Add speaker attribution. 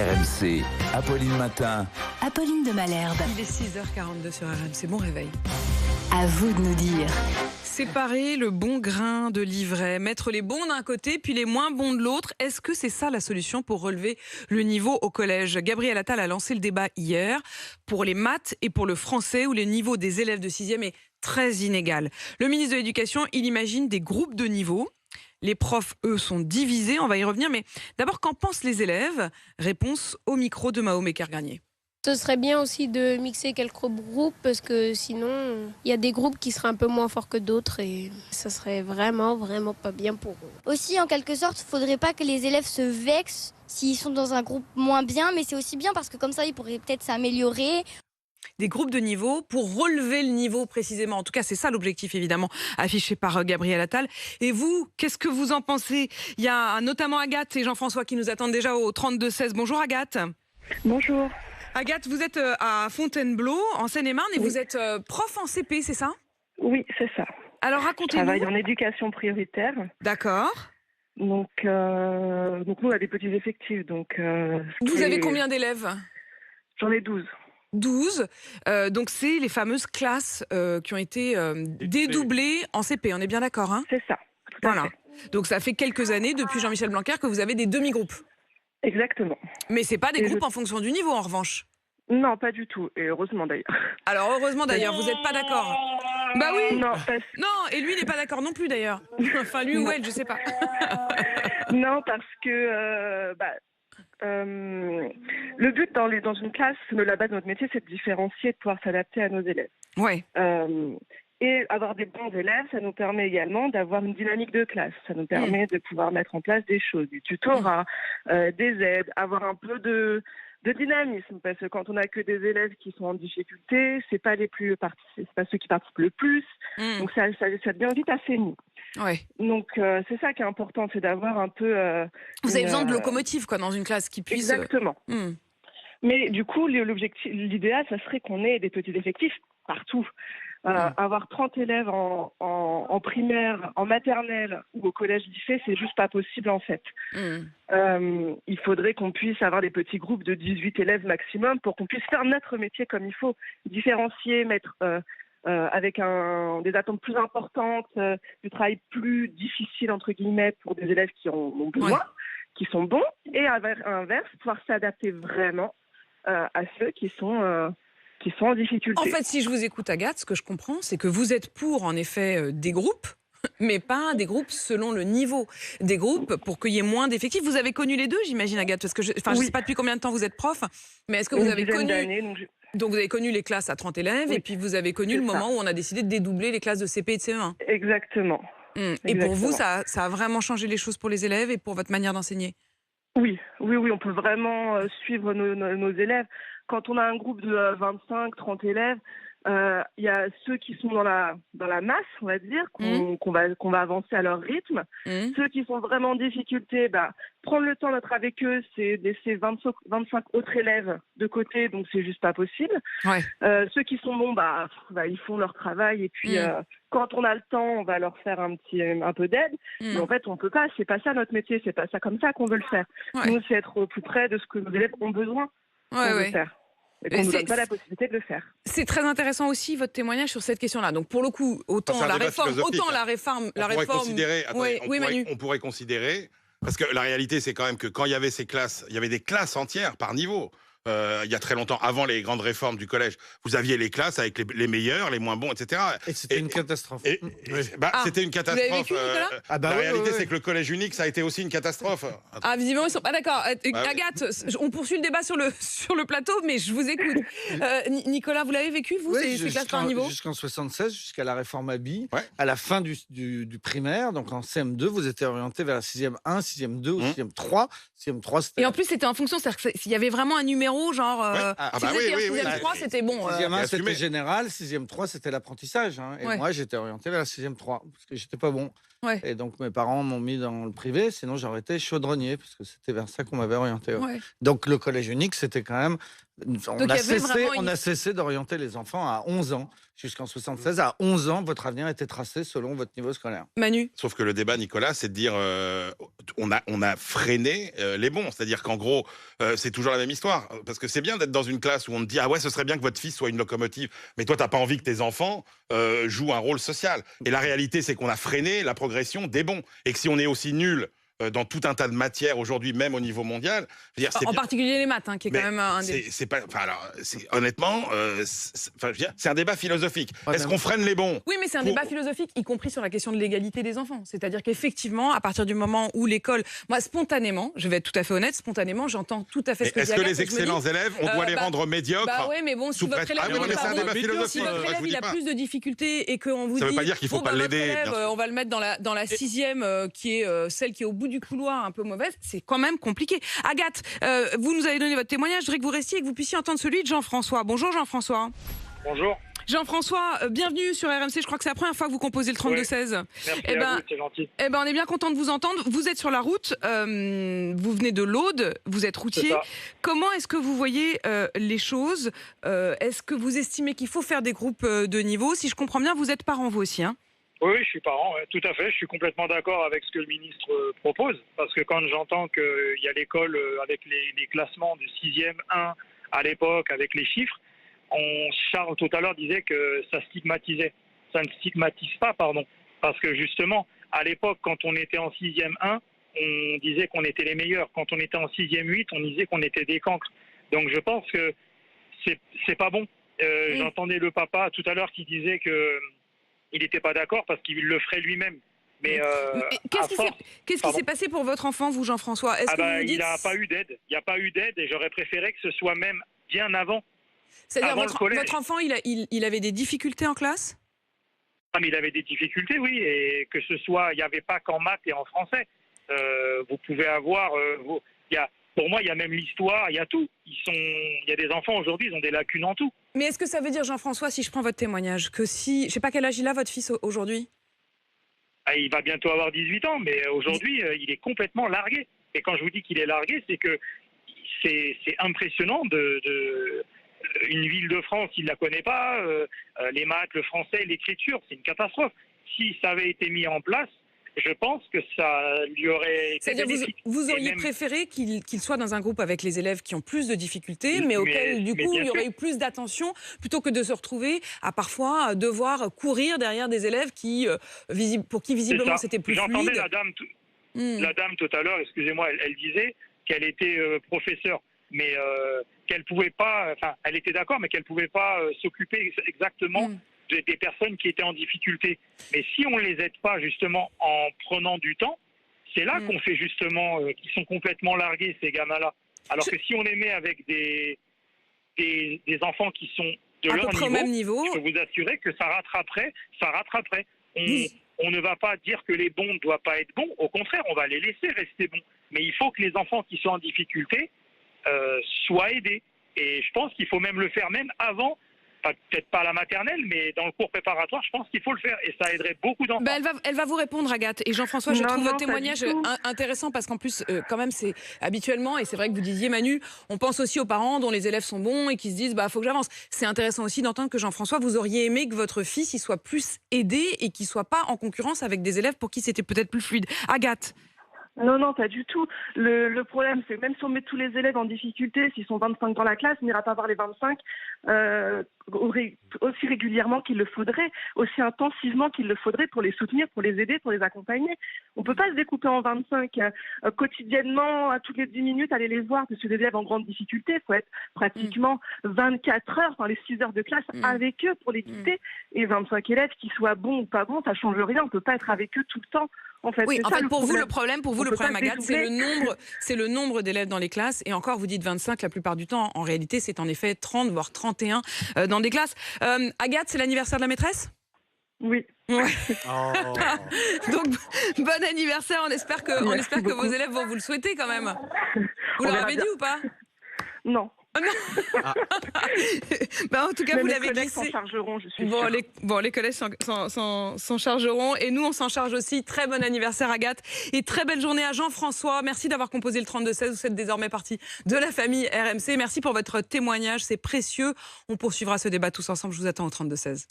Speaker 1: RMC, Apolline Matin.
Speaker 2: Apolline de Malherbe.
Speaker 3: Il est 6h42 sur RMC, bon réveil.
Speaker 2: À vous de nous dire.
Speaker 3: Séparer le bon grain de l'ivraie, mettre les bons d'un côté puis les moins bons de l'autre, est-ce que c'est ça la solution pour relever le niveau au collège? Gabriel Attal a lancé le débat hier pour les maths et pour le français où le niveau des élèves de 6e est très inégal. Le ministre de l'Éducation, il imagine des groupes de niveau. Les profs, eux, sont divisés, on va y revenir. Mais d'abord, qu'en pensent les élèves? Réponse au micro de Mahomet Kergarnier.
Speaker 4: Ce serait bien aussi de mixer quelques groupes parce que sinon, il y a des groupes qui seraient un peu moins forts que d'autres et ça serait vraiment pas bien pour eux.
Speaker 5: Aussi, en quelque sorte, il ne faudrait pas que les élèves se vexent s'ils sont dans un groupe moins bien, mais c'est aussi bien parce que comme ça, ils pourraient peut-être s'améliorer.
Speaker 3: Des groupes de niveau pour relever le niveau précisément. En tout cas, c'est ça l'objectif évidemment affiché par Gabriel Attal. Et vous, qu'est-ce que vous en pensez? Il y a notamment Agathe et Jean-François qui nous attendent déjà au 32-16. Bonjour Agathe.
Speaker 6: Bonjour.
Speaker 3: Agathe, vous êtes à Fontainebleau, en Seine-et-Marne, et vous êtes prof en CP, c'est ça?
Speaker 6: Oui, c'est ça.
Speaker 3: Alors
Speaker 6: Je
Speaker 3: racontez-nous.
Speaker 6: travaille en éducation prioritaire.
Speaker 3: D'accord.
Speaker 6: Donc nous, on a des petits effectifs.
Speaker 3: Vous avez combien d'élèves?
Speaker 6: J'en ai 12.
Speaker 3: 12. Donc c'est les fameuses classes qui ont été dédoublées en CP, on est bien d'accord, hein?
Speaker 6: C'est ça. Tout à
Speaker 3: Voilà.
Speaker 6: fait.
Speaker 3: Donc ça fait quelques années, depuis Jean-Michel Blanquer, que vous avez des demi-groupes.
Speaker 6: Exactement.
Speaker 3: Mais c'est pas des groupes en fonction du niveau, en revanche.
Speaker 6: Non, pas du tout. Et heureusement d'ailleurs.
Speaker 3: Alors heureusement d'ailleurs, vous n'êtes pas d'accord. Bah oui.
Speaker 6: Non,
Speaker 3: Non, et lui n'est pas d'accord non plus d'ailleurs. Enfin lui ou elle, je sais pas.
Speaker 6: non, parce que le but dans une classe, la base de notre métier, c'est de différencier, de pouvoir s'adapter à nos élèves.
Speaker 3: Ouais.
Speaker 6: Et avoir des bons élèves, ça nous permet également d'avoir une dynamique de classe. Ça nous permet de pouvoir mettre en place des choses, du tutorat, des aides, avoir un peu de dynamisme. Parce que quand on n'a que des élèves qui sont en difficulté, c'est pas pas ceux qui participent le plus. Donc ça devient vite assez mou.
Speaker 3: Ouais.
Speaker 6: Donc c'est ça qui est important, c'est d'avoir un peu.
Speaker 3: Vous avez besoin de locomotives quoi dans une classe qui puisse.
Speaker 6: Exactement. Mais du coup, l'idéal, ça serait qu'on ait des petits effectifs partout. Avoir 30 élèves en primaire, en maternelle ou au collège lycée, c'est juste pas possible en fait. Il faudrait qu'on puisse avoir des petits groupes de 18 élèves maximum pour qu'on puisse faire notre métier comme il faut. Différencier, mettre avec des attentes plus importantes, du travail plus difficile entre guillemets pour des élèves qui en ont besoin, qui sont bons, et à l'inverse, pouvoir s'adapter vraiment à ceux qui sont en difficulté.
Speaker 3: En fait, si je vous écoute, Agathe, ce que je comprends, c'est que vous êtes pour, en effet, des groupes, mais pas des groupes selon le niveau. Des groupes pour qu'il y ait moins d'effectifs. Vous avez connu les deux, j'imagine, Agathe, parce que je ne sais pas depuis combien de temps vous êtes prof, mais est-ce que vous avez connu... Donc vous avez connu les classes à 30 élèves, et puis vous avez connu le moment où on a décidé de dédoubler les classes de CP et de CE1.
Speaker 6: Exactement.
Speaker 3: Et pour vous, ça a vraiment changé les choses pour les élèves et pour votre manière d'enseigner?
Speaker 6: Oui, on peut vraiment suivre nos élèves. Quand on a un groupe de 25, 30 élèves, il y a ceux qui sont dans la masse, on va dire, qu'on va avancer à leur rythme. Ceux qui sont vraiment en difficulté, prendre le temps d'être avec eux, c'est laisser 25 autres élèves de côté, donc c'est juste pas possible. Ouais. Ceux qui sont bons, ils font leur travail et puis quand on a le temps, on va leur faire un peu d'aide. Mais en fait, on peut pas, c'est pas ça notre métier, c'est pas ça comme ça qu'on veut le faire. Ouais. Nous, c'est être au plus près de ce que nos élèves ont besoin de faire. Et qu'on ne nous donne pas la possibilité de le faire.
Speaker 3: C'est très intéressant aussi votre témoignage sur cette question-là. Donc pour le coup, autant la réforme,
Speaker 7: on pourrait considérer, parce que la réalité c'est quand même que quand il y avait ces classes, il y avait des classes entières par niveau. Il y a très longtemps, avant les grandes réformes du collège, vous aviez les classes avec les meilleurs, les moins bons, etc.
Speaker 8: Et c'était une catastrophe.
Speaker 7: C'était une catastrophe.
Speaker 3: Vous avez vécu, Nicolas ?
Speaker 7: La réalité, c'est que le collège unique, ça a été aussi une catastrophe.
Speaker 3: Ah, visiblement, ils sont pas d'accord. Agathe, on poursuit le débat sur le plateau, mais je vous écoute. Nicolas, vous l'avez vécu, vous, ces classes par niveau ?
Speaker 8: Jusqu'en 76, jusqu'à la réforme Abi. À la fin du primaire, donc en CM2, vous étiez orienté vers la 6e 1, 6e 2 ou 6e 3. 6e 3, c'était...
Speaker 3: Et en plus, c'était en fonction, c'est-à-dire qu'il y avait vraiment un numéro genre, si vous étiez en 6e 3, c'était bon.
Speaker 8: 6e 1, c'était général, 6e 3, c'était l'apprentissage. Et moi, j'étais orienté vers la 6e 3, parce que j'étais pas bon.
Speaker 3: Ouais.
Speaker 8: Et donc, mes parents m'ont mis dans le privé, sinon j'aurais été chaudronnier, parce que c'était vers ça qu'on m'avait orienté.
Speaker 3: Ouais.
Speaker 8: Donc, le collège unique, c'était quand même...
Speaker 3: il y avait vraiment
Speaker 8: On a cessé d'orienter les enfants à 11 ans. Jusqu'en 76, à 11 ans, votre avenir était tracé selon votre niveau scolaire.
Speaker 3: Manu.
Speaker 7: Sauf que le débat, Nicolas, c'est de dire on a freiné les bons. C'est-à-dire qu'en gros, c'est toujours la même histoire. Parce que c'est bien d'être dans une classe où on te dit ah ouais, ce serait bien que votre fils soit une locomotive, mais toi, t'as pas envie que tes enfants jouent un rôle social. Et la réalité, c'est qu'on a freiné la progression des bons. Et que si on est aussi nul dans tout un tas de matières aujourd'hui, même au niveau mondial. Je veux dire,
Speaker 3: En particulier les maths, qui est quand même un des...
Speaker 7: C'est pas, honnêtement, c'est un débat philosophique. Est-ce qu'on freine les bons?
Speaker 3: Oui, mais c'est un débat philosophique, y compris sur la question de l'égalité des enfants. C'est-à-dire qu'effectivement, à partir du moment où l'école... Moi, spontanément, je vais être tout à fait honnête, spontanément, j'entends tout à fait ce que dit
Speaker 7: Est-ce que
Speaker 3: Agathe,
Speaker 7: les excellents élèves, on doit les rendre médiocres?
Speaker 3: Bah oui, mais bon, si votre élève,
Speaker 7: c'est un débat philosophique.
Speaker 3: si votre élève il a plus de difficultés et qu'on vous dit...
Speaker 7: Ça veut pas dire qu'il faut pas l'aider.
Speaker 3: On va le mettre dans la 6e, qui est celle qui est au bout du couloir, un peu mauvaise, c'est quand même compliqué. Agathe, vous nous avez donné votre témoignage, je voudrais que vous restiez et que vous puissiez entendre celui de Jean-François. Bonjour Jean-François.
Speaker 9: Bonjour.
Speaker 3: Jean-François, bienvenue sur RMC, je crois que c'est la première fois que vous composez le 32-16.
Speaker 9: Merci à vous, c'est gentil.
Speaker 3: On est bien content de vous entendre. Vous êtes sur la route, vous venez de l'Aude, vous êtes routier. Comment est-ce que vous voyez les choses? Est-ce que vous estimez qu'il faut faire des groupes de niveau? Si je comprends bien, vous êtes parent vous aussi, hein?
Speaker 9: Oui, je suis parent, tout à fait. Je suis complètement d'accord avec ce que le ministre propose. Parce que quand j'entends qu'il y a l'école avec les classements de 6e 1 à l'époque, avec les chiffres, Charles tout à l'heure disait que ça stigmatisait. Ça ne stigmatise pas, pardon. Parce que justement, à l'époque, quand on était en 6e 1, on disait qu'on était les meilleurs. Quand on était en 6e 8, on disait qu'on était des cancres. Donc je pense que c'est pas bon. J'entendais le papa tout à l'heure qui disait que il n'était pas d'accord parce qu'il le ferait lui-même. Mais
Speaker 3: qu'est-ce qui s'est passé pour votre enfant, vous, Jean-François?
Speaker 9: Il n'a pas eu d'aide. Il n'y a pas eu d'aide et j'aurais préféré que ce soit même bien avant.
Speaker 3: C'est-à-dire votre enfant, il avait des difficultés en classe?
Speaker 9: Ah, mais il avait des difficultés, oui, et que ce soit, il n'y avait pas qu'en maths et en français. Vous pouvez avoir, pour moi, il y a même l'histoire, il y a tout. Il y a des enfants aujourd'hui, ils ont des lacunes en tout.
Speaker 3: Mais est-ce que ça veut dire, Jean-François, si je prends votre témoignage, que si, je sais pas quel âge il a votre fils aujourd'hui?
Speaker 9: Il va bientôt avoir 18 ans, mais aujourd'hui, il est complètement largué. Et quand je vous dis qu'il est largué, c'est que c'est impressionnant une ville de France, il ne la connaît pas, les maths, le français, l'écriture, c'est une catastrophe. Si ça avait été mis en place, je pense que ça lui aurait été bénéfique.
Speaker 3: Vous auriez préféré qu'il soit dans un groupe avec les élèves qui ont plus de difficultés, mais auxquels, du coup, il y aurait eu plus d'attention, plutôt que de se retrouver à parfois devoir courir derrière des élèves pour qui, visiblement, c'était plus fluide.
Speaker 9: J'entendais la dame tout à l'heure, excusez-moi, elle disait qu'elle était professeure, mais qu'elle pouvait pas, elle était d'accord, mais qu'elle pouvait pas s'occuper exactement des personnes qui étaient en difficulté. Mais si on ne les aide pas justement en prenant du temps, c'est là qu'on fait justement qu'ils sont complètement largués, ces gamins-là. Alors que si on les met avec des enfants qui sont de leur
Speaker 3: même niveau,
Speaker 9: je peux vous assurer que ça rattraperait. On ne va pas dire que les bons ne doivent pas être bons. Au contraire, on va les laisser rester bons. Mais il faut que les enfants qui sont en difficulté soient aidés. Et je pense qu'il faut même le faire même avant, peut-être pas à la maternelle, mais dans le cours préparatoire, je pense qu'il faut le faire. Et ça aiderait beaucoup d'enfants.
Speaker 3: Elle va vous répondre, Agathe. Et Jean-François, je trouve votre témoignage intéressant parce qu'en plus, quand même, c'est habituellement, et c'est vrai que vous disiez, Manu, on pense aussi aux parents dont les élèves sont bons et qui se disent, faut que j'avance. C'est intéressant aussi d'entendre que Jean-François, vous auriez aimé que votre fils il soit plus aidé et qu'il soit pas en concurrence avec des élèves pour qui c'était peut-être plus fluide. Agathe.
Speaker 6: Non, pas du tout. Le problème, c'est que même si on met tous les élèves en difficulté, s'ils sont 25 dans la classe, on n'ira pas voir les 25 aussi régulièrement qu'il le faudrait, aussi intensivement qu'il le faudrait pour les soutenir, pour les aider, pour les accompagner. On ne peut pas se découper en 25 quotidiennement, à toutes les 10 minutes, aller les voir, parce que les élèves en grande difficulté, il faut être pratiquement 24 heures, dans les 6 heures de classe, avec eux pour les guider. Et 25 élèves, qu'ils soient bons ou pas bons, ça ne change rien. On ne peut pas être avec eux tout le temps. En fait,
Speaker 3: pour vous, le problème, Agathe, c'est le nombre d'élèves dans les classes. Et encore, vous dites 25 la plupart du temps. En réalité, c'est en effet 30, voire 31 dans des classes. Agathe, c'est l'anniversaire de la maîtresse ?
Speaker 6: Oui.
Speaker 3: Ouais. Donc, bon anniversaire. On espère que vos élèves vont vous le souhaiter quand même. Vous leur avez dit ou pas ?
Speaker 6: Non.
Speaker 3: Bah, en tout cas,
Speaker 6: Mais
Speaker 3: vous
Speaker 6: mes
Speaker 3: l'avez
Speaker 6: collègues
Speaker 3: glissé.
Speaker 6: s'en chargeront, je suis
Speaker 3: Bon,
Speaker 6: sûre.
Speaker 3: les collèges s'en chargeront et nous, on s'en charge aussi. Très bon anniversaire, Agathe. Et très belle journée à Jean-François. Merci d'avoir composé le 32-16. Vous êtes désormais partie de la famille RMC. Merci pour votre témoignage. C'est précieux. On poursuivra ce débat tous ensemble. Je vous attends au 32-16.